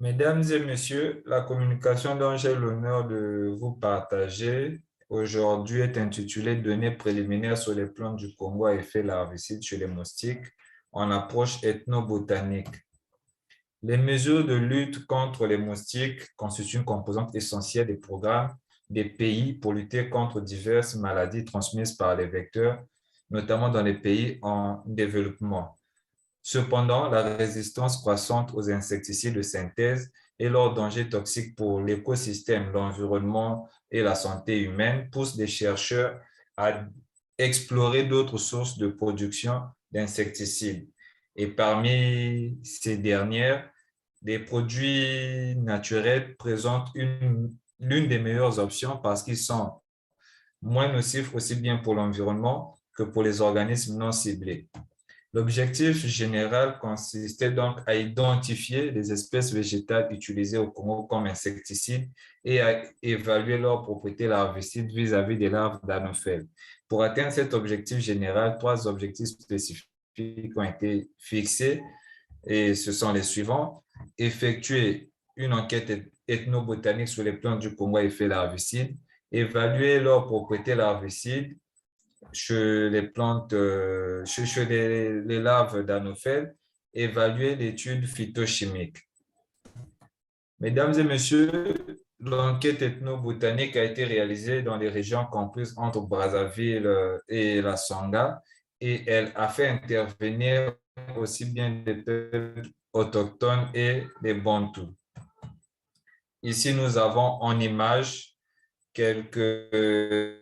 Mesdames et messieurs, la communication dont j'ai l'honneur de vous partager aujourd'hui est intitulée Données préliminaires sur les plantes du Congo à effet larvicide chez les moustiques en approche ethnobotanique. Les mesures de lutte contre les moustiques constituent une composante essentielle des programmes des pays pour lutter contre diverses maladies transmises par les vecteurs, notamment dans les pays en développement. Cependant, la résistance croissante aux insecticides de synthèse et leurs dangers toxiques pour l'écosystème, l'environnement et la santé humaine poussent des chercheurs à explorer d'autres sources de production d'insecticides. Et parmi ces dernières, des produits naturels présentent l'une des meilleures options parce qu'ils sont moins nocifs aussi bien pour l'environnement que pour les organismes non ciblés. L'objectif général consistait donc à identifier les espèces végétales utilisées au Congo comme insecticides et à évaluer leurs propriétés larvicides vis-à-vis des larves d'anophèles. Pour atteindre cet objectif général, trois objectifs spécifiques ont été fixés et ce sont les suivants. Effectuer une enquête ethnobotanique sur les plantes du Congo à effet larvicide, évaluer leurs propriétés larvicides chez les plantes, chez les larves d'anophèles, évaluer l'étude phytochimique. Mesdames et messieurs, l'enquête ethnobotanique a été réalisée dans les régions comprises entre Brazzaville et la Songa et elle a fait intervenir aussi bien les peuples autochtones et les Bantous. Ici, nous avons en image quelques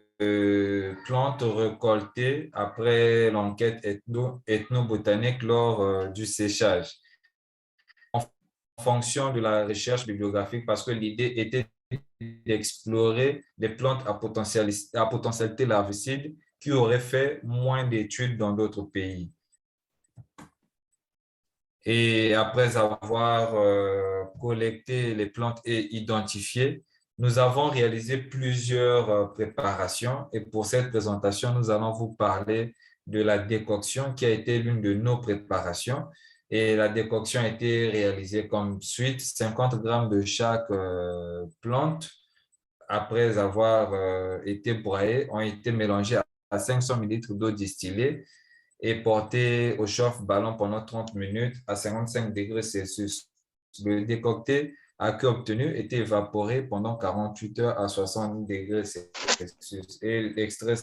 plantes récoltées après l'enquête ethnobotanique lors du séchage. En fonction de la recherche bibliographique, parce que l'idée était d'explorer les plantes à potentialité larvicide qui auraient fait moins d'études dans d'autres pays. Et après avoir collecté les plantes et identifié, nous avons réalisé plusieurs préparations et pour cette présentation, nous allons vous parler de la décoction qui a été l'une de nos préparations. Et la décoction a été réalisée comme suite, 50 grammes de chaque plante, après avoir été broyées, ont été mélangées à 500 millilitres d'eau distillée et porté au chauffe-ballon pendant 30 minutes à 55 degrés Celsius. Le décocté à queue obtenu était évaporé pendant 48 heures à 60 degrés Celsius et l'extrait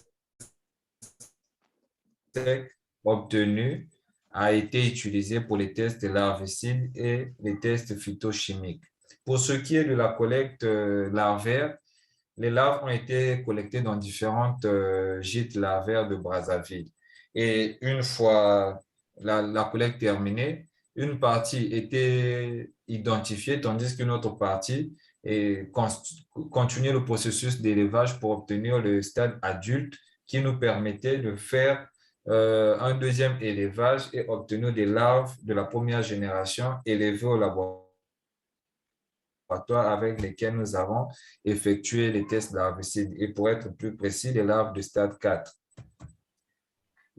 sec obtenu a été utilisé pour les tests larvicides et les tests phytochimiques. Pour ce qui est de la collecte larvaire, les larves ont été collectées dans différentes gîtes larvaires de Brazzaville. Et une fois la collecte terminée, une partie était identifiée, tandis qu'une autre partie continuait le processus d'élevage pour obtenir le stade adulte qui nous permettait de faire un deuxième élevage et obtenir des larves de la première génération élevées au laboratoire avec lesquels nous avons effectué les tests larvicides et pour être plus précis, les larves de stade 4.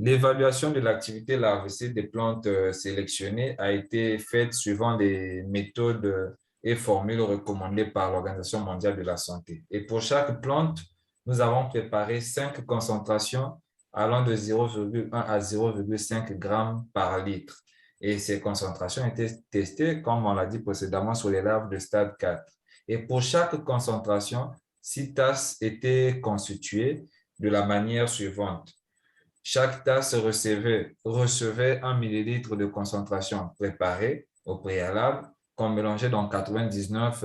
L'évaluation de l'activité larvicide des plantes sélectionnées a été faite suivant les méthodes et formules recommandées par l'Organisation mondiale de la santé. Et pour chaque plante, nous avons préparé 5 concentrations allant de 0,1 à 0,5 grammes par litre. Et ces concentrations étaient testées, comme on l'a dit précédemment, sur les larves de stade 4. Et pour chaque concentration, 6 tasses étaient constituées de la manière suivante. Chaque tasse recevait 1 millilitre de concentration préparée au préalable, qu'on mélangeait dans 99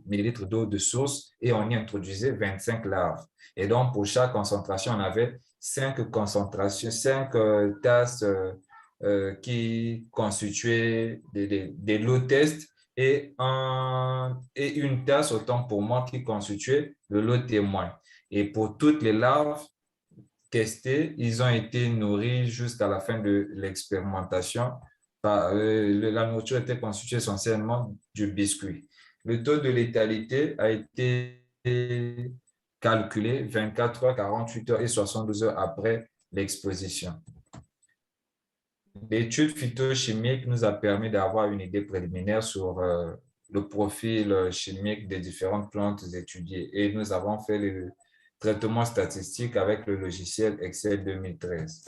millilitres d'eau de source et on y introduisait 25 larves. Et donc, pour chaque concentration, on avait 5 concentrations, 5 tasses qui constituaient des lots tests et une tasse, autant pour moi, qui constituait le lot témoin. Et pour toutes les larves, testés, ils ont été nourris jusqu'à la fin de l'expérimentation. La nourriture était constituée essentiellement du biscuit. Le taux de létalité a été calculé 24 heures, 48 heures et 72 heures après l'exposition. L'étude phytochimique nous a permis d'avoir une idée préliminaire sur le profil chimique des différentes plantes étudiées et nous avons fait le traitement statistique avec le logiciel Excel 2013.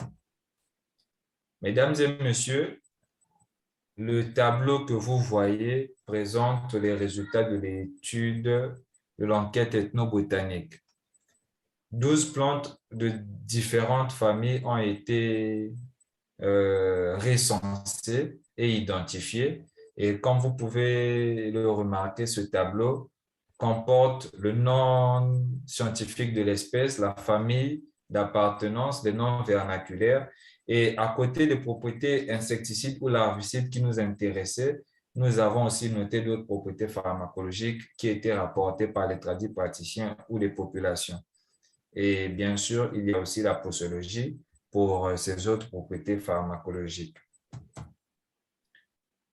Mesdames et messieurs, le tableau que vous voyez présente les résultats de l'étude de l'enquête ethnobotanique. 12 plantes de différentes familles ont été recensées et identifiées. Et comme vous pouvez le remarquer, ce tableau comporte le nom scientifique de l'espèce, la famille d'appartenance, les noms vernaculaires. Et à côté des propriétés insecticides ou larvicides qui nous intéressaient, nous avons aussi noté d'autres propriétés pharmacologiques qui étaient rapportées par les tradis praticiens ou les populations. Et bien sûr, il y a aussi la posologie pour ces autres propriétés pharmacologiques.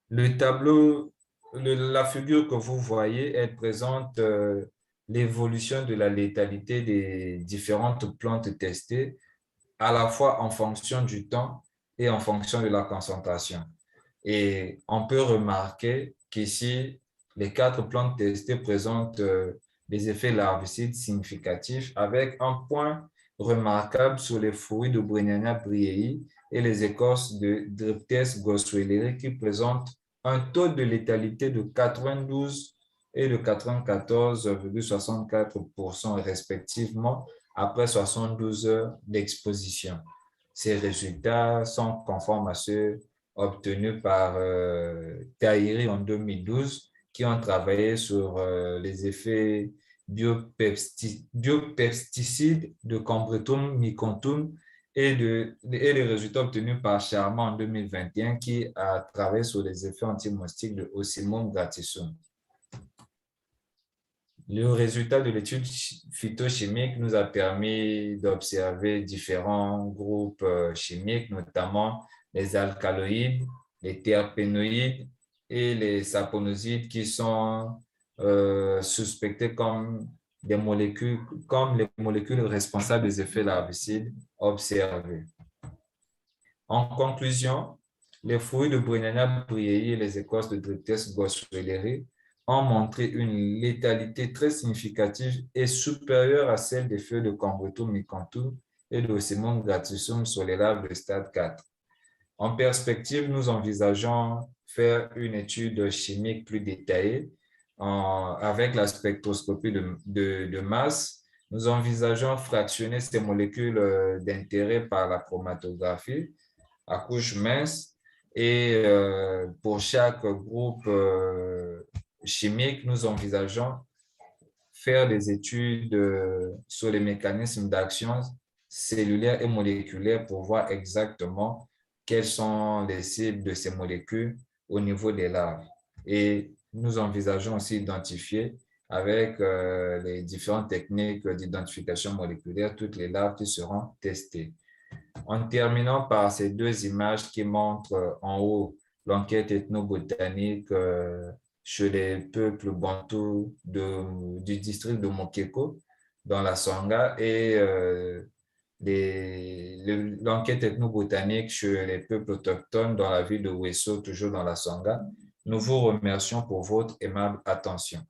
Le tableau, la figure que vous voyez, elle présente l'évolution de la létalité des différentes plantes testées, à la fois en fonction du temps et en fonction de la concentration. Et on peut remarquer qu'ici, les 4 plantes testées présentent des effets larvicides significatifs avec un point remarquable sur les fruits de Brennania briei et les écorces de Dryptes goswelleri qui présentent un taux de létalité de 92 et de 94,64% respectivement après 72 heures d'exposition. Ces résultats sont conformes à ceux obtenus par Tahiri en 2012, qui ont travaillé sur les effets biopesticides de Combretum microntum et les résultats obtenus par Sharma en 2021, qui a travaillé sur les effets antimoustiques de Ocimum gratisum. Le résultat de l'étude phytochimique nous a permis d'observer différents groupes chimiques, notamment les alcaloïdes, les terpénoïdes et les saponosides qui sont suspectés comme les molécules responsables des effets larvicides observés. En conclusion, les fruits de Brennania briei et les écorces de Dryptes goswelleri ont montré une létalité très significative et supérieure à celle des feuilles de Combretum microntum et de Ocimum gratisum sur les larves de stade 4. En perspective, nous envisageons faire une étude chimique plus détaillée avec la spectroscopie de masse. Nous envisageons fractionner ces molécules d'intérêt par la chromatographie à couche mince et pour chaque groupe chimique, nous envisageons faire des études sur les mécanismes d'action cellulaire et moléculaire pour voir exactement quelles sont les cibles de ces molécules au niveau des larves. Et nous envisageons aussi d'identifier avec les différentes techniques d'identification moléculaire toutes les larves qui seront testées. En terminant par ces 2 images qui montrent en haut l'enquête ethnobotanique chez les peuples bantous du district de Mokeko dans la Songa et l'enquête ethnobotanique chez les peuples autochtones dans la ville de Wesso, toujours dans la Songa. Nous vous remercions pour votre aimable attention.